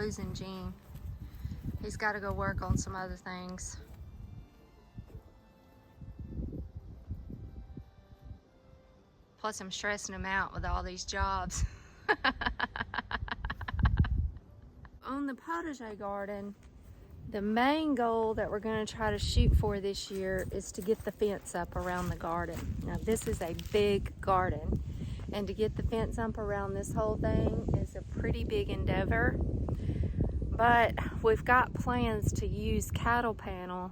losing Gene. He's got to go work on some other things. Plus, I'm stressing him out with all these jobs. On the Potager Garden, the main goal that we're going to try to shoot for this year is to get the fence up around the garden. Now, this is a big garden, and to get the fence up around this whole thing is a pretty big endeavor. But we've got plans to use cattle panel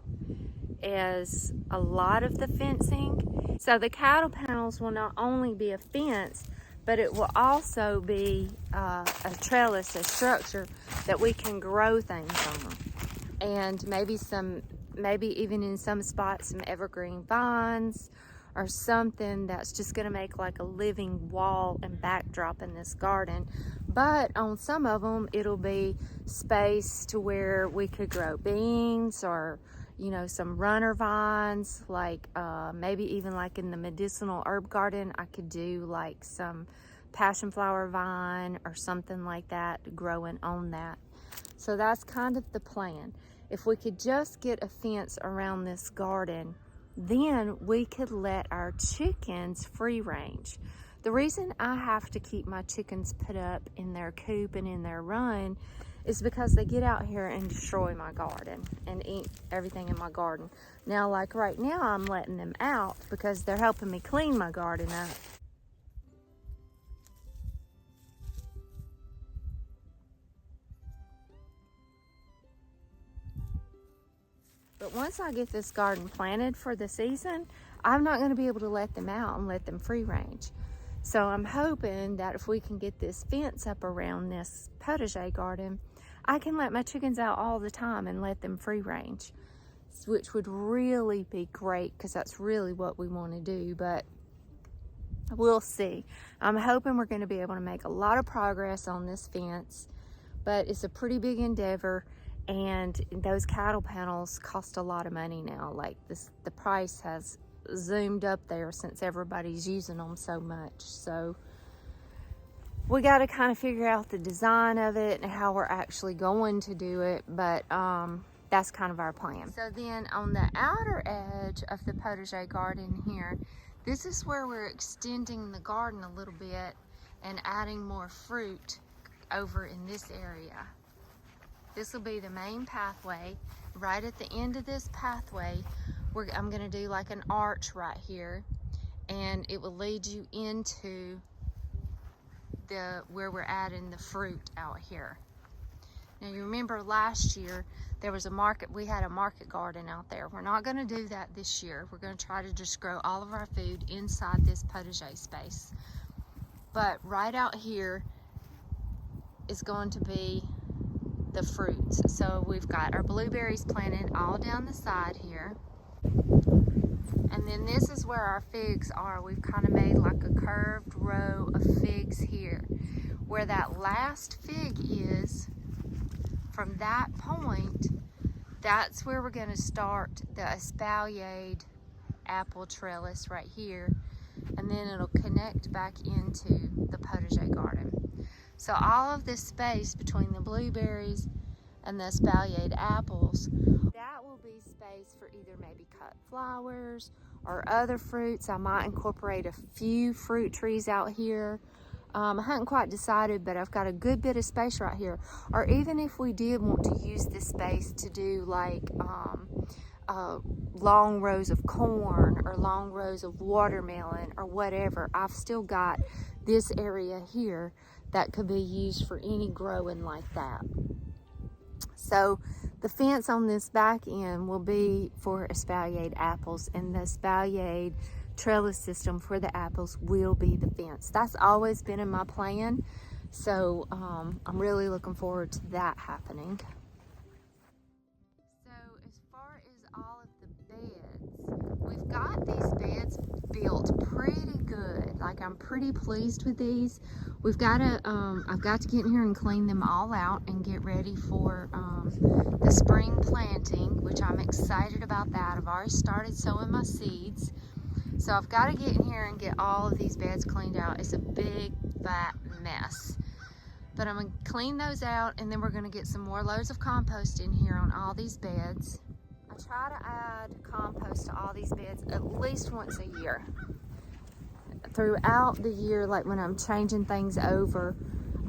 as a lot of the fencing. So the cattle panels will not only be a fence, but it will also be a trellis, a structure that we can grow things on. And maybe even in some spots, some evergreen vines or something that's just gonna make like a living wall and backdrop in this garden. But on some of them, it'll be space to where we could grow beans or, you know, some runner vines, like maybe even like in the medicinal herb garden, I could do like some passion flower vine or something like that growing on that. So that's kind of the plan. If we could just get a fence around this garden, then we could let our chickens free range. The reason I have to keep my chickens put up in their coop and in their run is because they get out here and destroy my garden and eat everything in my garden. Now, like right now, I'm letting them out because they're helping me clean my garden up. But once I get this garden planted for the season, I'm not going to be able to let them out and let them free range. So I'm hoping that if we can get this fence up around this potager garden, I can let my chickens out all the time and let them free range, which would really be great because that's really what we want to do. But we'll see. I'm hoping we're going to be able to make a lot of progress on this fence, but it's a pretty big endeavor. And those cattle panels cost a lot of money now. Like the price has zoomed up there since everybody's using them so much. So we got to kind of figure out the design of it and how we're actually going to do it. But that's kind of our plan. So then on the outer edge of the potager garden here, this is where we're extending the garden a little bit and adding more fruit over in this area. This will be the main pathway. Right at the end of this pathway, I'm gonna do like an arch right here, and it will lead you into where we're adding the fruit out here. Now you remember last year there was we had a market garden out there. We're not gonna do that this year. We're gonna try to just grow all of our food inside this potager space. But right out here is going to be the fruits. So we've got our blueberries planted all down the side here. And then this is where our figs are. We've kind of made like a curved row of figs here. Where that last fig is, from that point, that's where we're going to start the espaliered apple trellis right here. And then it'll connect back into the potager garden. So all of this space between the blueberries and the espaliered apples, that will be space for either maybe cut flowers or other fruits. I might incorporate a few fruit trees out here. I haven't quite decided, but I've got a good bit of space right here. Or even if we did want to use this space to do like long rows of corn or long rows of watermelon or whatever, I've still got this area here that could be used for any growing like that. So the fence on this back end will be for espaliered apples, and the espaliered trellis system for the apples will be the fence. That's always been in my plan, so I'm really looking forward to that happening. So as far as all of the beds, we've got these beds built pretty good. Like, I'm pretty pleased with these. We've got to, I've got to get in here and clean them all out and get ready for the spring planting, which I'm excited about that. I've already started sowing my seeds. So I've got to get in here and get all of these beds cleaned out. It's a big, fat mess. But I'm gonna clean those out, and then we're gonna get some more loads of compost in here on all these beds. I try to add compost to all these beds at least once a year. Throughout the year, like when I'm changing things over,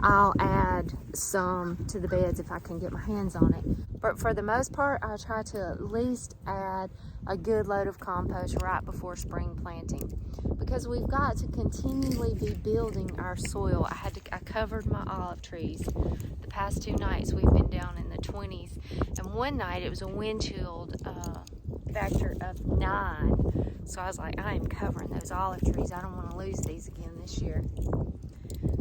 I'll add some to the beds if I can get my hands on it. But for the most part, I try to at least add a good load of compost right before spring planting, because we've got to continually be building our soil. I covered my olive trees. The past 2 nights we've been down in the 20s, and one night it was a wind chilled factor of 9. So I was like, I am covering those olive trees. I don't want to lose these again this year.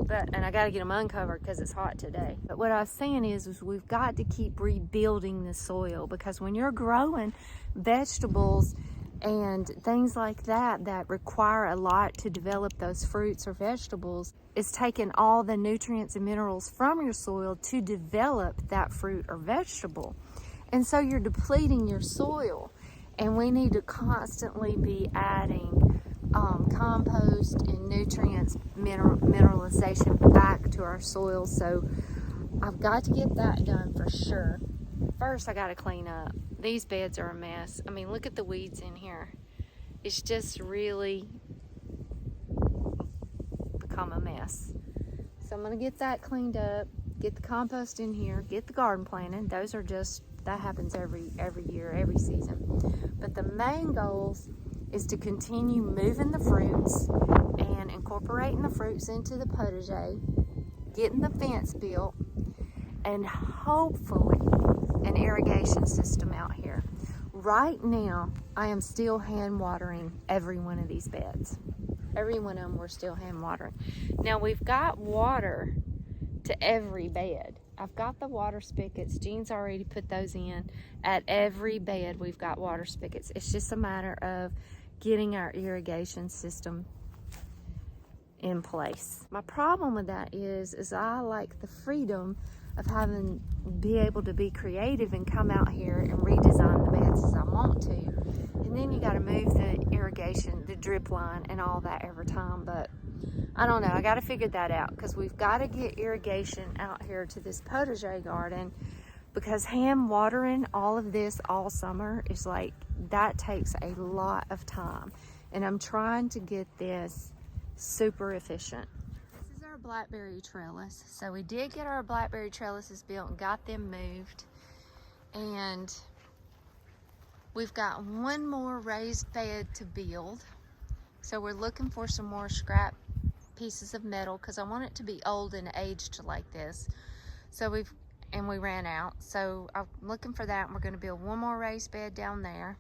And I got to get them uncovered because it's hot today. But what I was saying is we've got to keep rebuilding the soil, because when you're growing vegetables and things like that that require a lot to develop those fruits or vegetables, it's taking all the nutrients and minerals from your soil to develop that fruit or vegetable. And so you're depleting your soil, and we need to constantly be adding compost and nutrients, mineralization back to our soil. So I've got to get that done for sure. First, I got to clean up. These beds are a mess. I mean, look at the weeds in here. It's just really become a mess. So I'm going to get that cleaned up, get the compost in here, get the garden planted. Those are just, that happens every year, every season. But the main goals is to continue moving the fruits and incorporating the fruits into the potager, getting the fence built, and hopefully an irrigation system out here. Right now, I am still hand watering every one of these beds. Every one of them we're still hand watering. Now we've got water to every bed. I've got the water spigots. Jean's already put those in. At every bed we've got water spigots. It's just a matter of getting our irrigation system in place. My problem with that is I like the freedom of be able to be creative and come out here and redesign the beds as I want to. And then you got to move the irrigation, the drip line and all that every time. But I don't know, I got to figure that out, because we've got to get irrigation out here to this potager garden, because hand watering all of this all summer is like, that takes a lot of time. And I'm trying to get this super efficient. This is our blackberry trellis. So we did get our blackberry trellises built and got them moved. And we've got one more raised bed to build. So we're looking for some more scrap pieces of metal, because I want it to be old and aged like this. So we ran out. So I'm looking for that, and we're going to build one more raised bed down there.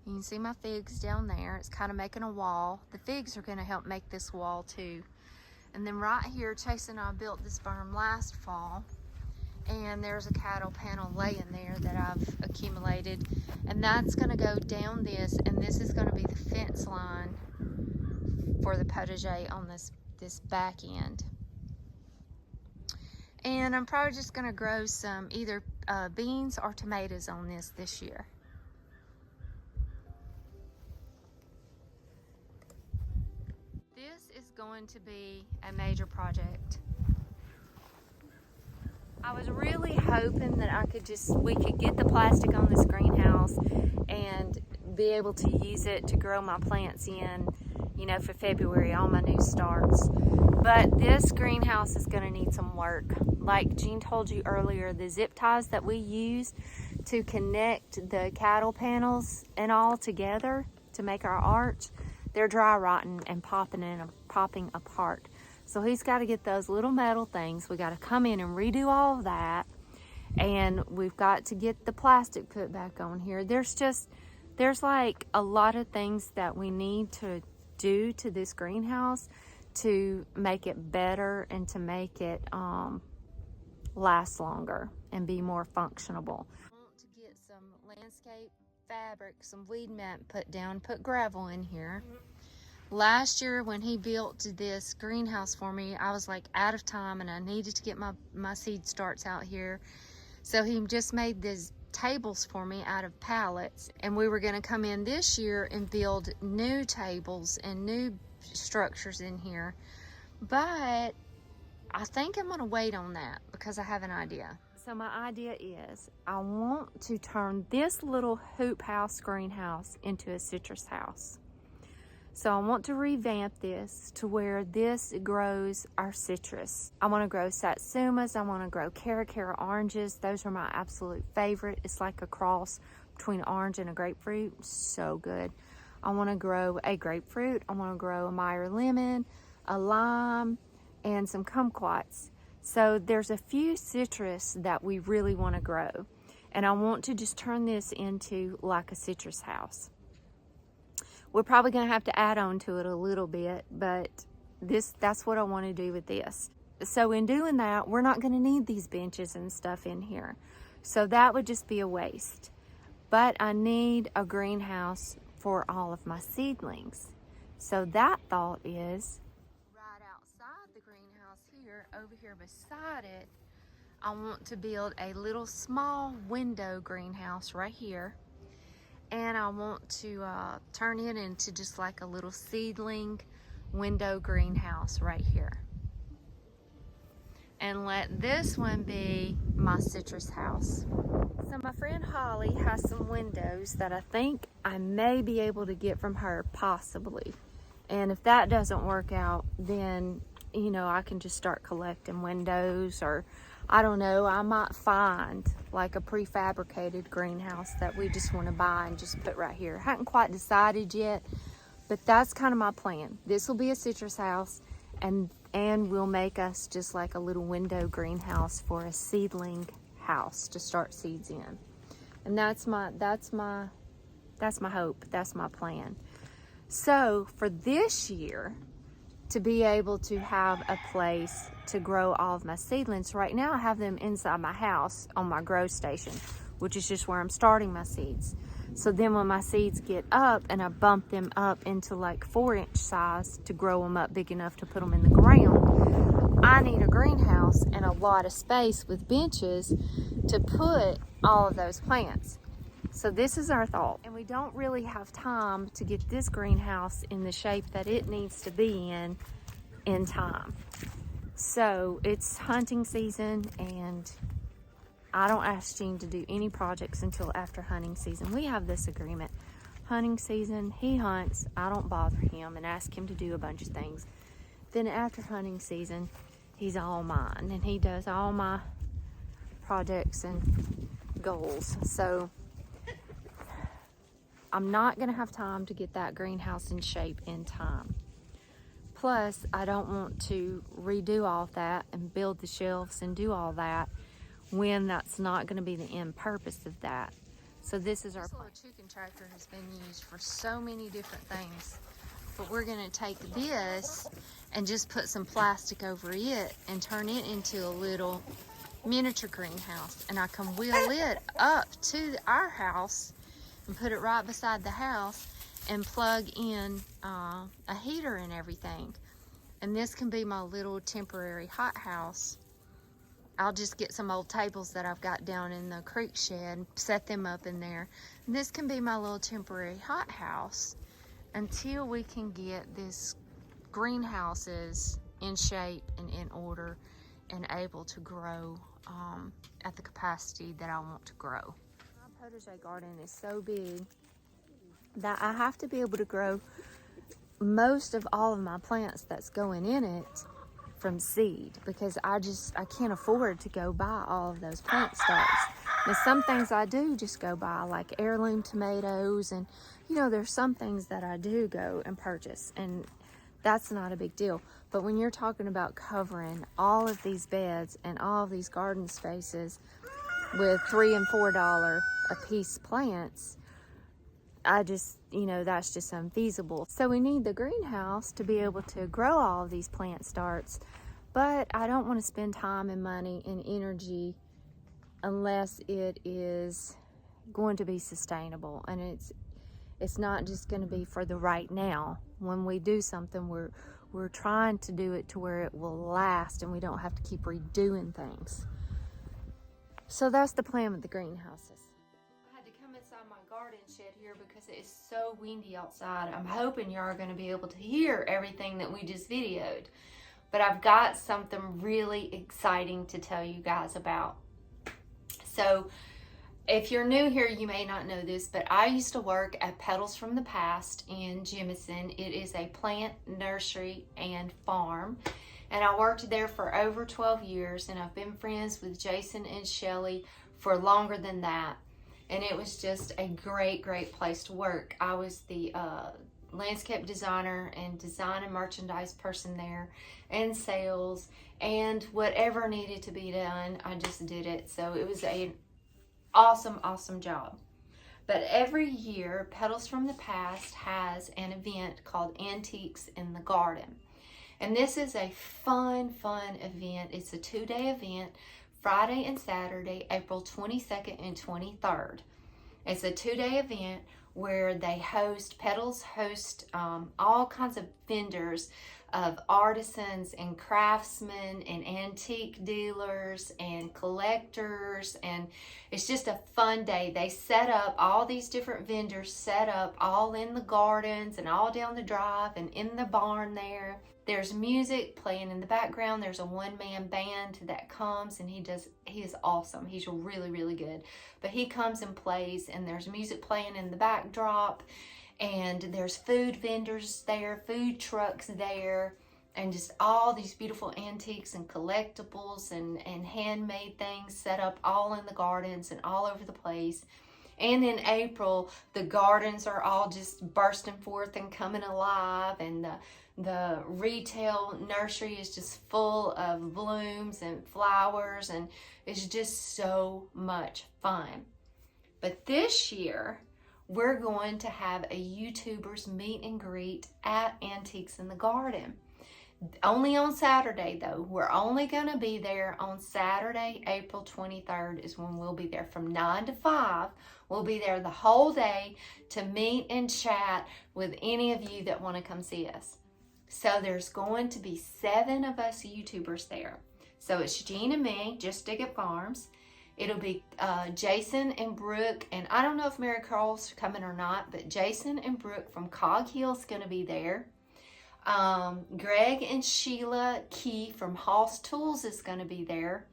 You can see my figs down there. It's kind of making a wall. The figs are going to help make this wall too. And then right here, Chase and I built this berm last fall, and there's a cattle panel laying there that I've accumulated, and that's going to go down this, and this is going to be the fence line for the potager on this back end. And I'm probably just going to grow some either beans or tomatoes on this year. This is going to be a major project. I was really hoping that we could get the plastic on this greenhouse and be able to use it to grow my plants in, you know, for February, all my new starts. But this greenhouse is going to need some work. Like Jean told you earlier, the zip ties that we use to connect the cattle panels and all together to make our arch, they're dry rotting and popping apart. So he's got to get those little metal things. We got to come in and redo all of that, and we've got to get the plastic put back on here. There's like a lot of things that we need to do to this greenhouse to make it better and to make it last longer and be more functional. I want to get some landscape fabric, some weed mat put down, put gravel in here. Last year when he built this greenhouse for me, I was like out of time and I needed to get my seed starts out here. So he just made these tables for me out of pallets, and we were going to come in this year and build new tables and new structures in here. But I think I'm gonna wait on that because I have an idea. So my idea is I want to turn this little hoop house greenhouse into a citrus house. So I want to revamp this to where this grows our citrus. I want to grow satsumas. I want to grow cara oranges. Those are my absolute favorite. It's like a cross between orange and a grapefruit. So good. I want to grow a grapefruit. I want to grow a Meyer lemon, a lime, and some kumquats. So there's a few citrus that we really want to grow. And I want to just turn this into like a citrus house. We're probably going to have to add on to it a little bit, but that's what I want to do with this. So in doing that, we're not going to need these benches and stuff in here. So that would just be a waste. But I need a greenhouse for all of my seedlings. So that thought is right outside the greenhouse here, over here beside it, I want to build a little small window greenhouse right here. And I want to turn it into just like a little seedling window greenhouse right here. And let this one be my citrus house. So my friend Holly has some windows that I think I may be able to get from her, possibly. And if that doesn't work out, then, you know, I can just start collecting windows, or I don't know, I might find like a prefabricated greenhouse that we just want to buy and just put right here. Haven't quite decided yet, but that's kind of my plan. This will be a citrus house, and we'll make us just like a little window greenhouse for a seedling house to start seeds in. And that's my hope, that's my plan. So for this year, to be able to have a place to grow all of my seedlings. Right now I have them inside my house on my grow station, which is just where I'm starting my seeds. So then when my seeds get up and I bump them up into like 4-inch size to grow them up big enough to put them in the ground, I need a greenhouse and a lot of space with benches to put all of those plants. So this is our thought, and we don't really have time to get this greenhouse in the shape that it needs to be in time. So it's hunting season, and I don't ask Gene to do any projects until after hunting season. We have this agreement. Hunting season, he hunts, I don't bother him and ask him to do a bunch of things. Then after hunting season, he's all mine, and he does all my projects and goals. So I'm not gonna have time to get that greenhouse in shape in time. Plus, I don't want to redo all of that and build the shelves and do all that when that's not gonna be the end purpose of that. So this is our plan. This little chicken tractor has been used for so many different things, but we're gonna take this and just put some plastic over it and turn it into a little miniature greenhouse. And I can wheel it up to our house and put it right beside the house and plug in a heater and everything. And this can be my little temporary hot house. I'll just get some old tables that I've got down in the creek shed, set them up in there. And this can be my little temporary hot house until we can get this greenhouses in shape and in order and able to grow at the capacity that I want to grow. My potager garden is so big that I have to be able to grow most of all of my plants that's going in it from seed, because I can't afford to go buy all of those plant starts. Now some things I do just go buy, like heirloom tomatoes, and you know, there's some things that I do go and purchase, and that's not a big deal. But when you're talking about covering all of these beds and all of these garden spaces with $3 and $4 a piece plants, I just, you know, that's just unfeasible. So we need the greenhouse to be able to grow all of these plant starts, but I don't want to spend time and money and energy unless it is going to be sustainable, and it's not just going to be for the right now. When we do something, we're trying to do it to where it will last and we don't have to keep redoing things. So that's the plan with the greenhouses. I had to come inside my garden shed here because it is so windy outside. I'm hoping you are going to be able to hear everything that we just videoed. but I've got something really exciting to tell you guys about. So if you're new here, you may not know this, but I used to work at Petals from the Past in Jemison. It is a plant nursery and farm, and I worked there for over 12 years, and I've been friends with Jason and Shelly for longer than that, and it was just a great place to work. I was the landscape designer and design and merchandise person there, and sales, and whatever needed to be done, I just did it. So it was an awesome job. But every year, Petals from the Past has an event called Antiques in the Garden. And this is a fun event. It's a 2-day event, Friday and Saturday, April 22nd and 23rd. It's a 2-day event where Petals host all kinds of vendors of artisans and craftsmen and antique dealers and collectors, and it's just a fun day. They set up all these different vendors, set up all in the gardens and all down the drive and in the barn there. There's music playing in the background. There's a one-man band that comes, and he is awesome. He's really good. But he comes and plays, and there's music playing in the backdrop, and there's food vendors there, food trucks there, and just all these beautiful antiques and collectibles and handmade things set up all in the gardens and all over the place. And in April, the gardens are all just bursting forth and coming alive, and the retail nursery is just full of blooms and flowers, and it's just so much fun. But this year, we're going to have a YouTubers meet and greet at Antiques in the Garden. Only on Saturday, though. We're only going to be there on Saturday, April 23rd is when we'll be there from 9 to 5. We'll be there the whole day to meet and chat with any of you that want to come see us. So there's going to be 7 of us YouTubers there. So it's Jean and me, Just Dig It Farms. It'll be Jason and Brooke, and I don't know if Mary Carl's coming or not, but Jason and Brooke from Cog Hill's going to be there. Greg and Sheila Key from Hoss Tools is going to be there.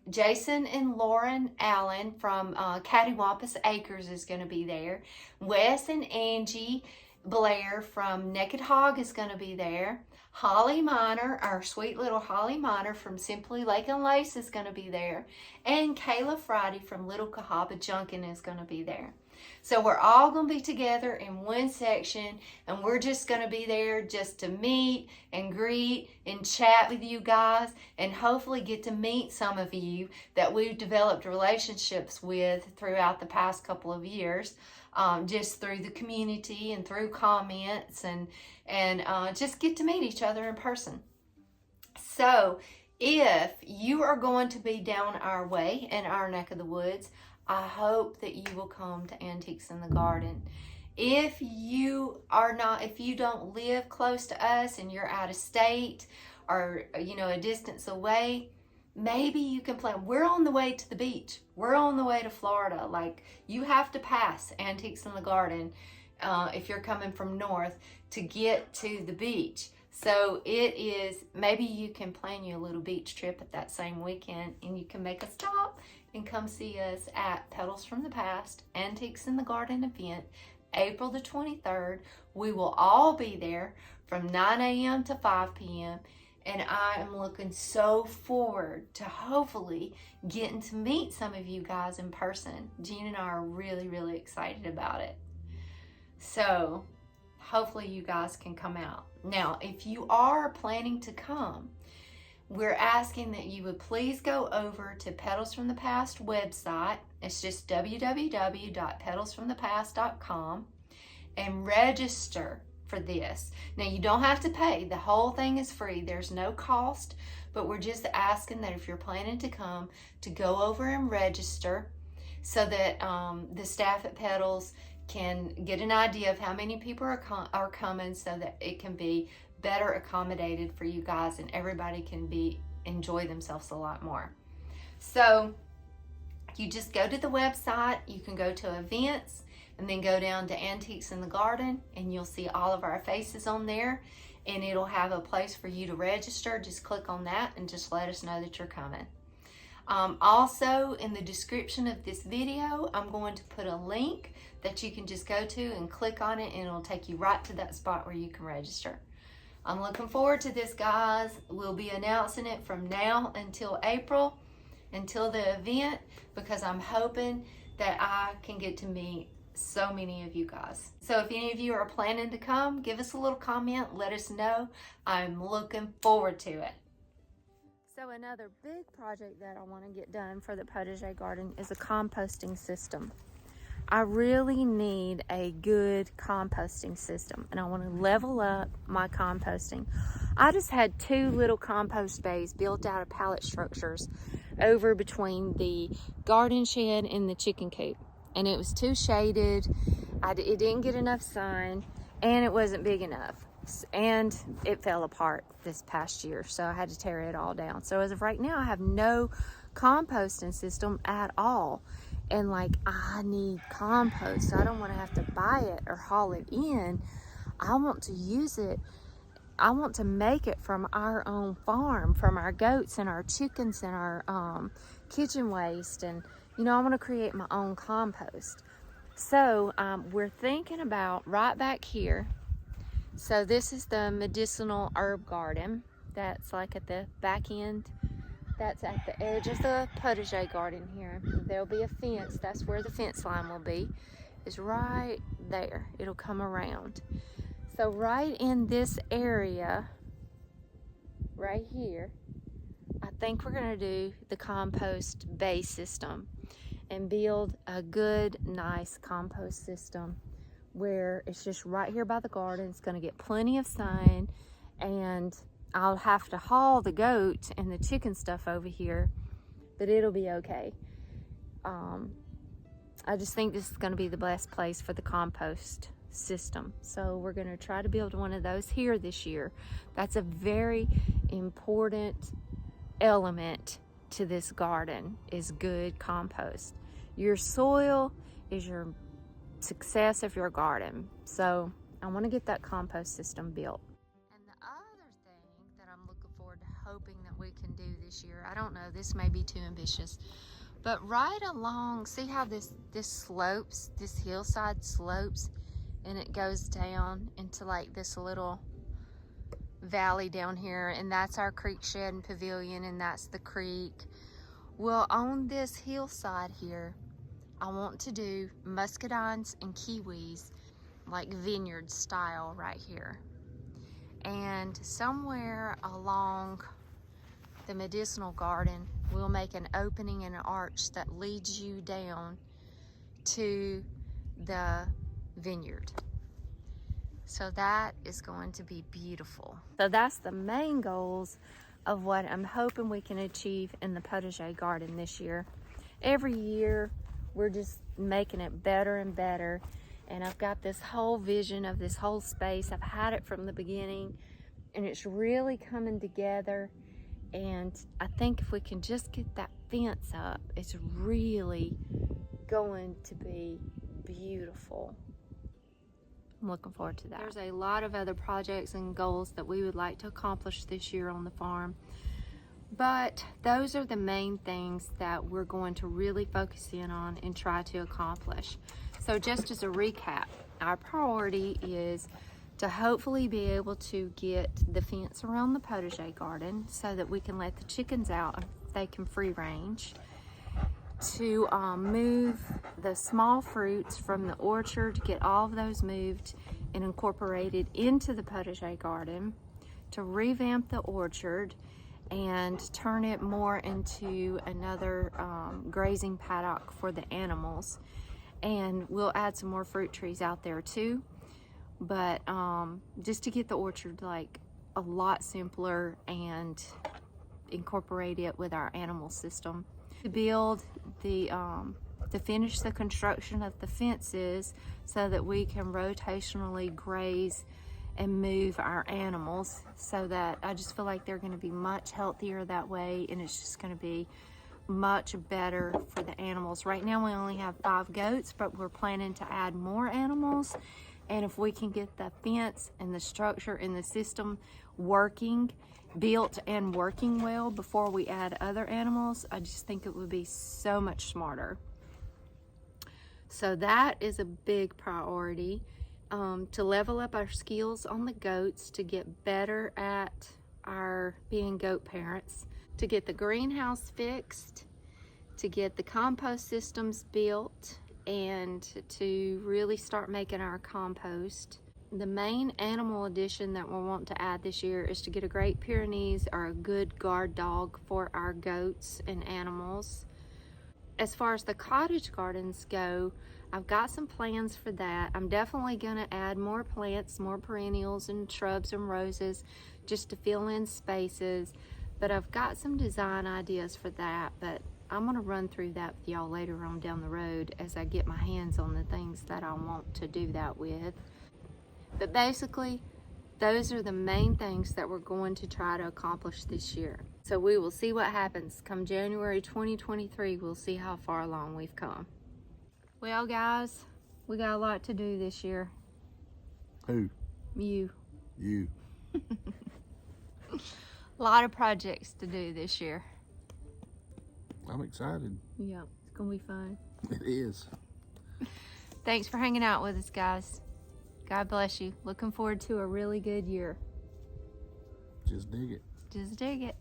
Jason and Lauren Allen from Cattywampus Acres is going to be there. Wes and Angie Blair from Naked Hog is going to be there. Holly Miner, our sweet little Holly Miner from Simply Lake and Lace is going to be there. And Kayla Friday from Little Cahaba Junkin is going to be there. So we're all going to be together in one section, and we're just going to be there just to meet and greet and chat with you guys, and hopefully get to meet some of you that we've developed relationships with throughout the past couple of years, just through the community and through comments, and just get to meet each other in person. So if you are going to be down our way in our neck of the woods, I hope that you will come to Antiques in the Garden. If you don't live close to us and you're out of state or, a distance away, maybe you can plan. We're on the way to the beach. We're on the way to Florida. Like, you have to pass Antiques in the Garden if you're coming from north to get to the beach. So maybe you can plan you a little beach trip at that same weekend, and you can make a stop and come see us at Petals from the Past Antiques in the Garden event, April the 23rd. We will all be there from 9 a.m. to 5 p.m. And I am looking so forward to hopefully getting to meet some of you guys in person. Jean and I are really excited about it. So hopefully you guys can come out. Now, if you are planning to come, we're asking that you would please go over to Petals from the Past website. It's just www.petalsfromthepast.com and register for this. Now, you don't have to pay. The whole thing is free. There's no cost, but we're just asking that if you're planning to come, to go over and register so that the staff at Petals can get an idea of how many people are coming, so that it can be better accommodated for you guys and everybody can enjoy themselves a lot more. So you just go to the website, you can go to events, and then go down to Antiques in the Garden, and you'll see all of our faces on there. and it'll have a place for you to register. Just click on that and just let us know that you're coming. Also, in the description of this video, I'm going to put a link that you can just go to and click on it, and it'll take you right to that spot where you can register. I'm looking forward to this, guys. We'll be announcing it from now until April, until the event, because I'm hoping that I can get to meet so many of you guys. So if any of you are planning to come, give us a little comment, let us know. I'm looking forward to it. So another big project that I want to get done for the Potager Garden is a composting system. I really need a good composting system, and I want to level up my composting. I just had 2 little compost bays built out of pallet structures over between the garden shed and the chicken coop, and it was too shaded. It didn't get enough sun, and it wasn't big enough. And it fell apart this past year, so I had to tear it all down. So as of right now, I have no composting system at all, and like, I need compost. So I don't want to have to buy it or haul it in. I want to use it. I want to make it from our own farm, from our goats and our chickens and our kitchen waste, and I want to create my own compost. So we're thinking about right back here. So this is the medicinal herb garden. That's like at the back end. That's at the edge of the Potager Garden here. There'll be a fence. That's where the fence line will be. It's right there. It'll come around. So right in this area, right here, I think we're gonna do the compost bay system and build a good, nice compost system where it's just right here by the garden. It's going to get plenty of sun, and I'll have to haul the goat and the chicken stuff over here, but it'll be okay. I just think this is going to be the best place for the compost system. So we're going to try to build one of those here this year. That's a very important element to this garden, is good compost. Your soil is your success of your garden. So I want to get that compost system built. And the other thing that I'm looking forward to, hoping that we can do this year, I don't know, this may be too ambitious, but right along, see how this slopes, this hillside slopes, and it goes down into like this little valley down here, and that's our creek shed and pavilion, and that's the creek. Well, on this hillside here, I want to do muscadines and kiwis, like vineyard style right here. And somewhere along the medicinal garden, we'll make an opening and an arch that leads you down to the vineyard. So that is going to be beautiful. So that's the main goals of what I'm hoping we can achieve in the Potager Garden this year. Every year, we're just making it better and better. And I've got this whole vision of this whole space. I've had it from the beginning, and it's really coming together. And I think if we can just get that fence up, it's really going to be beautiful. I'm looking forward to that. There's a lot of other projects and goals that we would like to accomplish this year on the farm, but those are the main things that we're going to really focus in on and try to accomplish. So just as a recap, our priority is to hopefully be able to get the fence around the Potager Garden so that we can let the chickens out and they can free range, to move the small fruits from the orchard, get all of those moved and incorporated into the Potager Garden, to revamp the orchard and turn it more into another grazing paddock for the animals. And we'll add some more fruit trees out there too, but just to get the orchard like a lot simpler and incorporate it with our animal system. To build to finish the construction of the fences so that we can rotationally graze and move our animals, so that I just feel like they're going to be much healthier that way, and it's just going to be much better for the animals. Right now we only have 5 goats, but we're planning to add more animals, And if we can get the fence and the structure and the system working, built and working well before we add other animals, I just think it would be so much smarter. So that is a big priority, to level up our skills on the goats, to get better at our being goat parents, to get the greenhouse fixed, to get the compost systems built, and to really start making our compost. The main animal addition that we'll want to add this year is to get a Great Pyrenees or a good guard dog for our goats and animals. As far as the cottage gardens go, I've got some plans for that. I'm definitely going to add more plants, more perennials and shrubs and roses just to fill in spaces. But I've got some design ideas for that, but I'm going to run through that with y'all later on down the road as I get my hands on the things that I want to do that with. But basically, those are the main things that we're going to try to accomplish this year. So we will see what happens. Come January 2023, we'll see how far along we've come. Well, guys, we got a lot to do this year. Who? You. You. A lot of projects to do this year. I'm excited. Yeah, it's gonna be fun. It is. Thanks for hanging out with us, guys. God bless you. Looking forward to a really good year. Just dig it. Just dig it.